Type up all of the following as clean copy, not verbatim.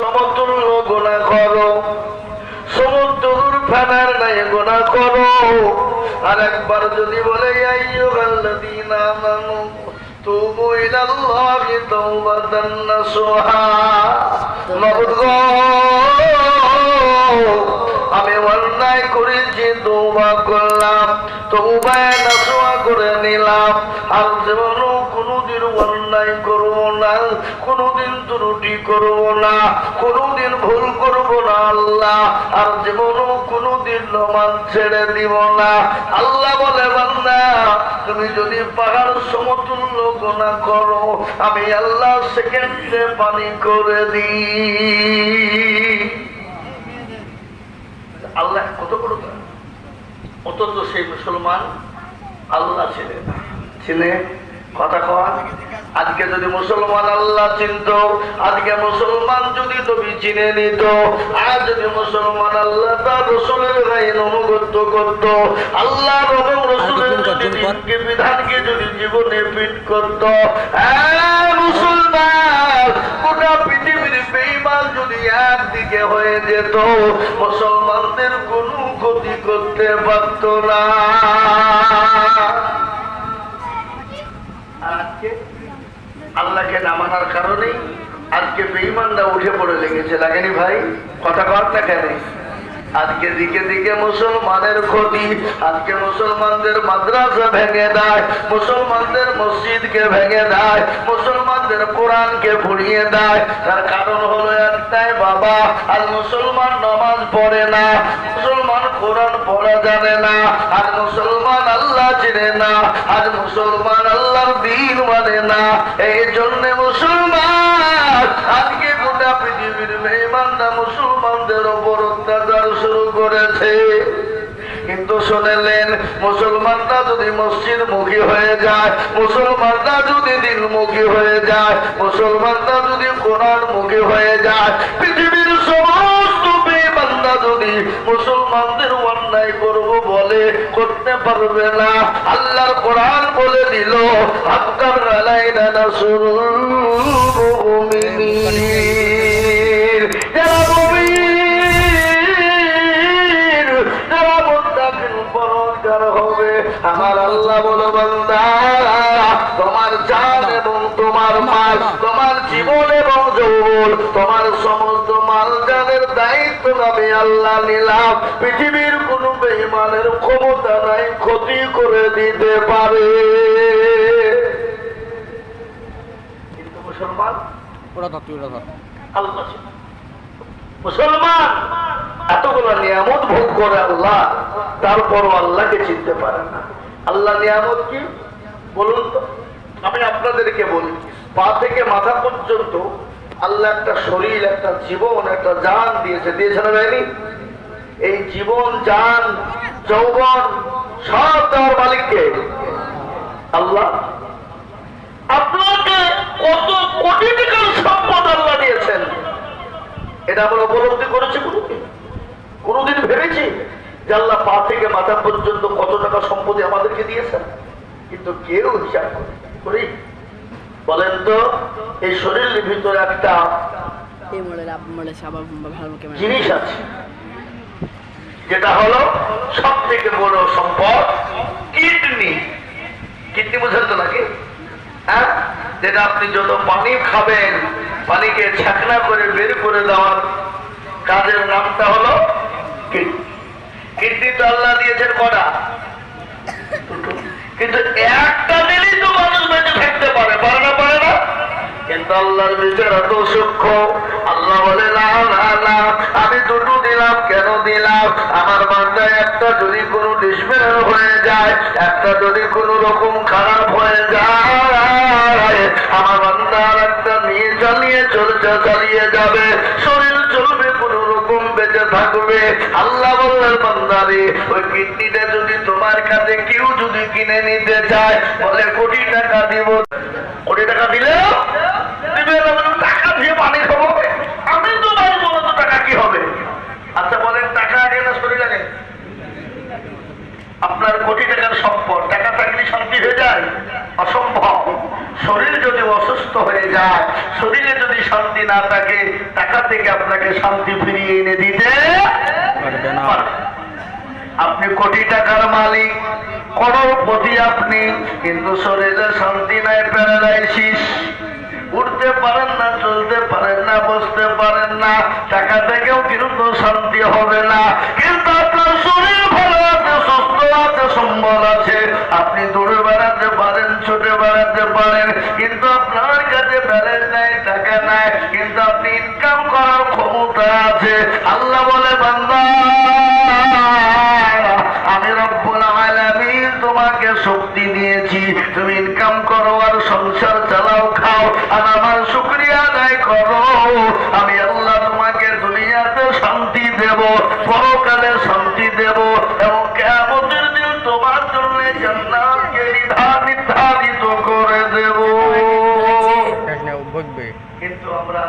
সমতুল্য গুনাহ করো, সমতুল্য ফেনার নাই গুনাহ করো। আর একবার যদি বলে আইয়ুহাল্লাযীনা আমানু তুবু ইলাল্লাহি তাওবাতান নাসুহা, মাবুদ গো আমি অন্যায় করেছি, তওবা করলাম, তওবায়ে নাসুহা করে নিলাম, আর জীবনও কোনোদিন অন্যায় করবো না, কোনোদিন ত্রুটি করবো না, কোনোদিন ভুল করবো না আল্লাহ, আর জীবনও কোনোদিন নামাজ ছেড়ে দিব না। আল্লাহ বলে বান্দা তুমি যদি পাহাড় সমতুল্য গুনাহ করো, আমি আল্লাহ সেকেন্ডে পানি করে দিই। আল্লাহ কত বড়, অথচ সেই মুসলমান আল্লাহ ছিলেন না, ছিনে কথা কন। আজকে যদি মুসলমান আল্লাহ চিনত, আজকে মুসলমান যদি নবী চিনে নিত, আর যদি মুসলমান আল্লাহ তার রাসূলের আইন অনুগত করত, আল্লাহ এবং রাসূলের বিধানকে যদি জীবনে ফিট করত, মুসলমান গোটা পৃথিবীর বেঈমান যদি একদিকে হয়ে যেত, মুসলমানদের কোনো ক্ষতি করতে পারত না। আজকে আল্লাহকে না মানার কারণে আজকে বেঈমানরা উঠে পড়ে লেগেছে, লাগেনি ভাই? কথা কথা কেন? আজকে দিকে দিকে মুসলমানের ক্ষতি, আজকে মুসলমানদের মাদ্রাসা ভেঙে দেয়, মুসলমানদের মসজিদকে ভেঙে দেয়, মুসলমানদের কোরআনকে পুড়িয়ে দেয়। তার কারণ হলো একটাই, বাবা আর মুসলমান নামাজ পড়ে না, মুসলমান কোরআন পড়া জানে না, আর মুসলমান আল্লাহ চিনে না, আর মুসলমান আল্লাহর দ্বীন মানে না। এই জন্য মুসলমান আজকে গোটা পৃথিবীর বেঈমানরা মুসলমানদের উপর অত্যাচার শুরু করেছে। কিন্তু শুনেলেন, মুসলমানরা যদি মসজিদ মুখী হয়ে যায়, মুসলমানরা যদি দিনমুখী হয়ে যায়, মুসলমানরা যদি কোরআন মুখী হয়ে যায়, পৃথিবীর সমস্ত বেঈমানরা যদি মুসলমানদের অন্যায় করব বলে করতে পারবে না। আল্লাহর কোরআন বলে দিল, হাক্কান আলাইনা নাসরুল মুমিনিন, যারা মুমিন, যারা মুত্তাকিন পরহেজগার হবে, আমার আল্লাহ বলে বান্দা তোমার জান এবং তোমার মাল, তোমার জীবন এবং যৌবন, তোমার সমস্ত মাল জানের দায়িত্ব আমি আল্লাহ নিলাম। পৃথিবীর কোন বেঈমানের ক্ষমতা নাই ক্ষতি করে দিতে পারে। কিন্তু মুসলমান আল্লাহ, মুসলমান এতগুলো নিয়ামত ভোগ করে আল্লাহ, তারপরও আল্লাহকে চিনতে পারে না। আল্লাহ নিয়ামত কি বলুন তো? আমি আপনাদেরকে বলি, পা থেকে মাথা পর্যন্ত আল্লাহ একটা শরীর, একটা জীবন, একটা জান দিয়েছে, দিয়েছে না দেয়নি? এই জীবন, জান, যৌবন সব দেওয়ার মালিককে আল্লাহ। আপনাকে কত কোটি টাকার সম্পদ আল্লাহ দিয়েছেন, এটা আমরা উপলব্ধি করেছি? কোনদিন ভেবেছি যে আল্লাহ পা থেকে মাথা পর্যন্ত কত টাকা সম্পত্তি আমাদেরকে দিয়েছেন? কিন্তু কেউ হিসাব করি বলেন তো, এই শরীরের ভিতরে একটা জিনিস আছে যেটা হলো সব থেকে বড় সম্পদ, কিডনি। কিডনি বুঝেন তো নাকি? হ্যাঁ, যেটা আপনি যত পানি খাবেন, পানিকে ছাকনা করে বের করে দেওয়ার কাজের নামটা হলো কিডনি। কিডনি তো আল্লাহ দিয়েছেন কটা? কিন্তু একটা দিলেই তো মানুষ বেঁচে থাকতে পারে, পারে না? পারে না? কিন্তু আল্লাহর বিচার এত সূক্ষ্ম। আল্লাহ বলে না না না, আমি দুটো দিলাম। কেন দিলাম? আমার বান্দায় একটা যদি কোনো ডিসমেল হয়ে যায়, একটা যদি কোনো রকম খারাপ হয়ে যায়, আমার বান্দার একটা নিয়ে চালিয়ে চালিয়ে যাবে, শরীর চলবে, কোনো রকম বেঁচে থাকবে। আল্লাহ বললেন বান্দারে, ওই কিডনিটা যদি তোমার কাছে কেউ যদি কিনে নিতে চায়, বলে কোটি টাকা দিব। কোটি টাকা দিলে টাকা দিয়ে পানি খাবো? আমি তো ভাই বলো তো টাকা কি হবে? আচ্ছা বলেন, টাকা আগে না শরীর আগে? আপনার কোটি টাকার সম্পদ, টাকা থাকলে শান্তি হয়ে যায়? অসম্ভব। শরীর যদি অসুস্থ হয়ে যায়, শরীরে যদি শান্তি না থাকে, টাকা থেকে আপনাকে শান্তি ফিরিয়ে এনে দিতে পারবে না। আপনি কোটি টাকার মালিক, করোড়পতি আপনি, কিন্তু শরীরে শান্তি নাই, প্যারালাইসিস, উঠতে পারেন না, চলতে পারেন না, বসতে পারেন না, টাকা থেকেও কিন্তু শান্তি হবে না। কিন্তু আপনার শরীর ভালো আছে, সুস্থ আছে, সম্বল আছে, আপনি দৌড়ে বেড়াতে পারেন, ছুটে বেড়াতে পারেন, কিন্তু আপনার কাছে ব্যালেন্স নাই, টাকা নাই, কিন্তু আপনি ইনকাম করার ক্ষমতা আছে। আল্লাহ বলে, বান্দা আমি রব্বুল আলামিন তোমাকে শক্তি দিয়েছি, তুমি ইনকাম করো আর সংসার চালাও, খাও, আর আমার শুকরিয়া আদায় করো। আমি আল্লাহ তোমাকে দুনিয়াতে শান্তি দেব, পরকালে শান্তি দেব, এবং কিয়ামতের দিন তোমার জন্য জান্নাতকে নির্ধারিত করে দেব। কিন্তু আমরা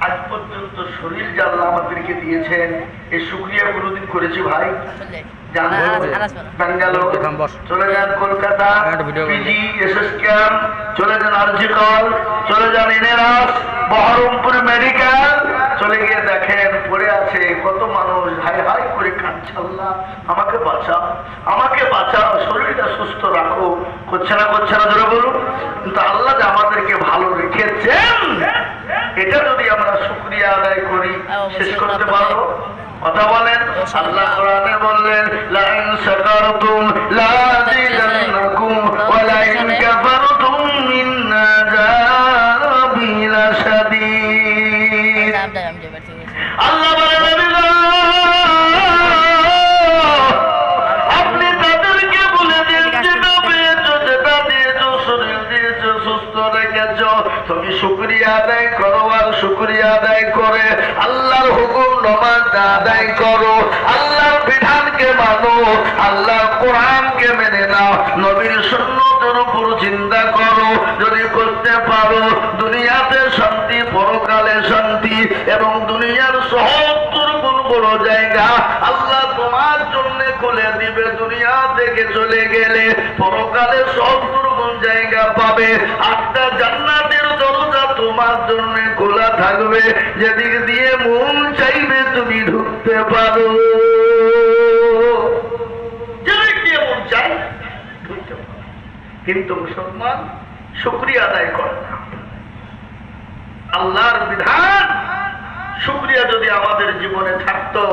আজ পর্যন্ত শরীর যা আল্লাহ আমাদেরকে দিয়েছেন, এই শুকরিয়া কোনোদিন করেছি ভাই? ব্যাঙ্গালোর চলে যান, কলকাতা পিজি, এসএস ক্যাম্প চলে যান, আরজিকর চলে যান, এনএরাস, বহরমপুর মেডিকেল চলে গিয়ে দেখেন পড়ে আছে কত মানুষ, হাই হাই করে কাঁদছে, আল্লাহ আমাকে বাঁচাও, আমাকে বাঁচাও, শরীরটা সুস্থ রাখো। করছে না, করছে না, জোরে বলুন। কিন্তু আল্লাহ যে আমাদেরকে ভালো রেখেছেন, এটা যদি আমরা শুকরিয়া আদায় করি, শেষ করতে পারবো? কথা বলেন। আল্লাহ কোরআনে বললেন, লা ইন শাকারতুম লা আযীদান্নাকুম ওয়া লা ইন কাফারতুম ইন আযাবি লাশাদীদ। আল্লাহ বলেন, আপনি তাদেরকে বলে দেন, যেটা পেয়েছো, যেটা দিয়েছো, শরীর দিয়েছো, সুস্থ রেখেছো, তুমি শুকরিয়া আদায় করো, আর শুকরিয়া আদায় করে আল্লাহর হুকুম নামাজ আদায় করো, আল্লাহর বিধানকে মানো, আল্লাহর কোরআনকে মেনে নাও, নবীর সুন্নতের উপর চিন্তা করো। যদি করতে পারো, দুনিয়াতে শান্তি, পরকালে শান্তি, এবং দুনিয়ার ৭০ গুণ বড় জায়গা আল্লাহ তোমার জন্য খুলে দিবে। দুনিয়া থেকে চলে গেলে পরকালে ৭০ গুণ জায়গা পাবে। ৮টা জান্নাতের দরজা তোমার জন্য খোলা থাকবে, যেদিক দিয়ে মন চাইবে তুমি ঢুকতে পারো, যেদিক দিয়ে মন চাই ঢুকতে পারো। কিন্তু মুসলমান শুকরিয়া আদায় করে না। আল্লাহর বিধান শুকরিয়া যদি আমাদের জীবনে থাকতো,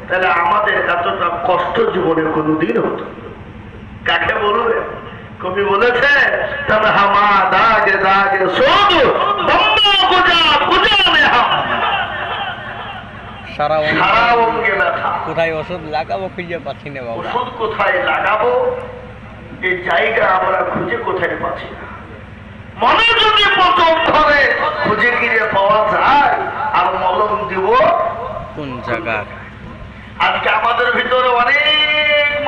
তাহলে আমাদের এতটা কষ্ট জীবনে কোনোদিন হতো। কাকে বলবে? কবি বলেছে, তবে হামা দাগে দাগে সব বম্বা গুজা গুজা মে হাম, সারা অঙ্গে ব্যথা, কোথায় ওষুধ লাগাবো খুঁজে পাচ্ছি না বাবা, ওষুধ কোথায় লাগাবো এই জায়গা আমরা খুঁজে কোথায় পাচ্ছি না। মনে যদি প্রথম ধরে খুঁজে গিয়ে পাওয়া যায়, আর মলম দিব কোন জায়গা? আজকে আমাদের ভিতরে অনেক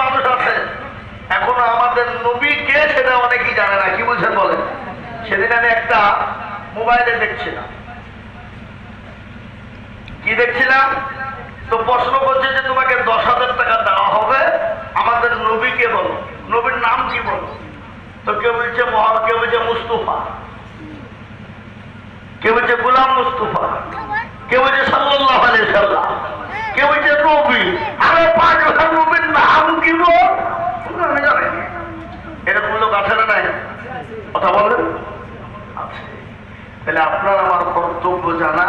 মানুষ আছে এখনো আমাদের নবী কে সেটা অনেকেই জানে না। কি বলছেন বলেন? সেদিন আমি একটা মোবাইলে দেখছিলাম, কি দেখছিলাম, তো প্রশ্ন করছে যে তোমাকে 10,000 টাকা দেওয়া হবে, আমাদের নবীকে বলো, নবীর নাম কি বলো? তো কেউ বলছে কেউ বলছে মুস্তাফা, কেউ বলছে গোলাম মুস্তাফা, কেউ বলছে সাল্লাল্লাহু আলাইহি সাল্লাম, কেউ বলছে নবী। আরে পাঁচ নবীর নাম কি বল? আমি জানি এরকম লোক আছে না নাই? কথা বলেন। আছে। তাহলে আপনার আমার কর্তব্য জানা,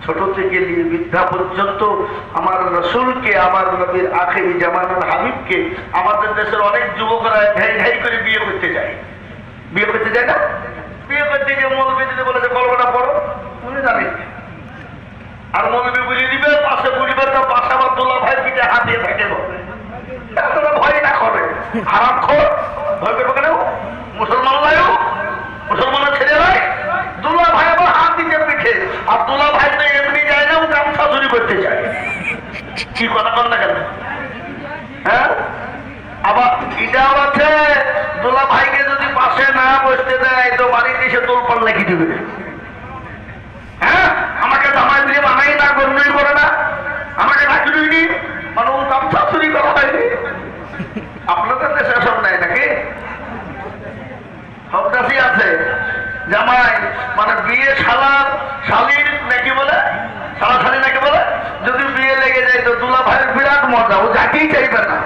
ছোট থেকে নিয়ে বৃদ্ধা পর্যন্ত আমার রসুলকে, আমার নবীর আখেরি জামানার হাবিবকে। আমাদের দেশের অনেক যুবকরা ঘাই ঘাই করে বিয়ে করতে যায়, বিয়ে করতে যায় না, বিয়ে করতে গিয়ে মৌলবী দিতে বলে যে গল্পটা পড়ো, তুমি জানি, আর মৌলবী বুঝিয়ে দিবে, পাশে বুঝবে, তার পাশে আবার দোলা ভাই পিঠে হাত দিয়ে থাকে, ভয় না করে, হারাম খোর, ভয় করবে কেন? মুসলমান লাইও, মুসলমানের ছেলে নয়, দুলা ভাই আবার হাত দিতে পিঠে, আর দুলা ভাই তো এমনি যায় না, ও গামছা চুরি করতে যায়। কি কথা কর না কেন? হ্যাঁ, আবার এটাও আছে, দুলা ভাইকে যদি পাশে না বসতে দেয় তো বাড়িতে এসে তোলপাল লেখি দিবে। হ্যাঁ, আমাকে জামাই দিয়ে বানাই না, গন্ডই করে না, আমাকে ডাকি মানে ও গামছা চুরি করা হয়নি। আপনাদের দেশে সব নাই নাকি? সব দেশই আছে। জামাই মানে বিয়ে শালার শালি যাইতো দুলা ভাইয়ের বিরাট মজা, ও যাকেই চাইবে না,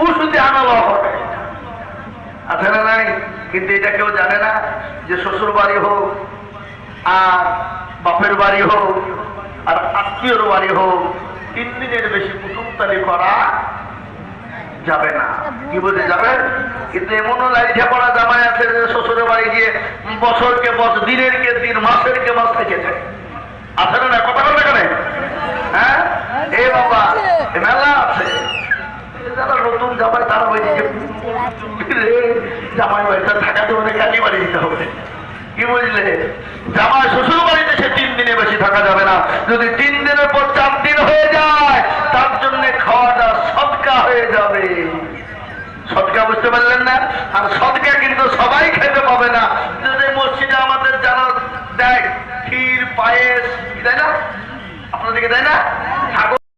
ও শুধু আনালো হবে, আছে না নাই? কিন্তু এটা কেউ জানে না যে শ্বশুর বাড়ি হোক আর বাপের বাড়ি হোক আর আত্মীয়র বাড়ি হোক 3 দিনের বেশি কুটুমতালি করা যাবে না। কি বলতে যাবে? কিন্তু এমনও লাইঠা পড়া জামাই আছে যে শ্বশুরের বাড়ি গিয়ে বছরকে বছর, দিনের কে দিন, মাসের কে মাস থেকে যায়, আছে না? কথা বলবে কেন? হ্যাঁ, এ বাবা মেলা আছে। যারা নতুন জামাই তারা বলছে জামাই বাড়িটা থাকাতে মানে কালী বাড়ি দিতে হবে। কি বুঝলে? জামাই শ্বশুর বাড়িতে সে 3 দিনে বেশি থাকা যাবে না। যদি 3 দিনের পর 4 দিন হয়ে যায় তার জন্য খাওয়াটা সদকা হয়ে যাবে। সদকা বুঝতে পারলেন না? আর সদকা কিন্তু সবাই খেতে পাবে না। যদি মসজিদে আমাদের যারা দেয় ক্ষীর পায়েস, দেয় না? আপনাদেরকে দেয় না?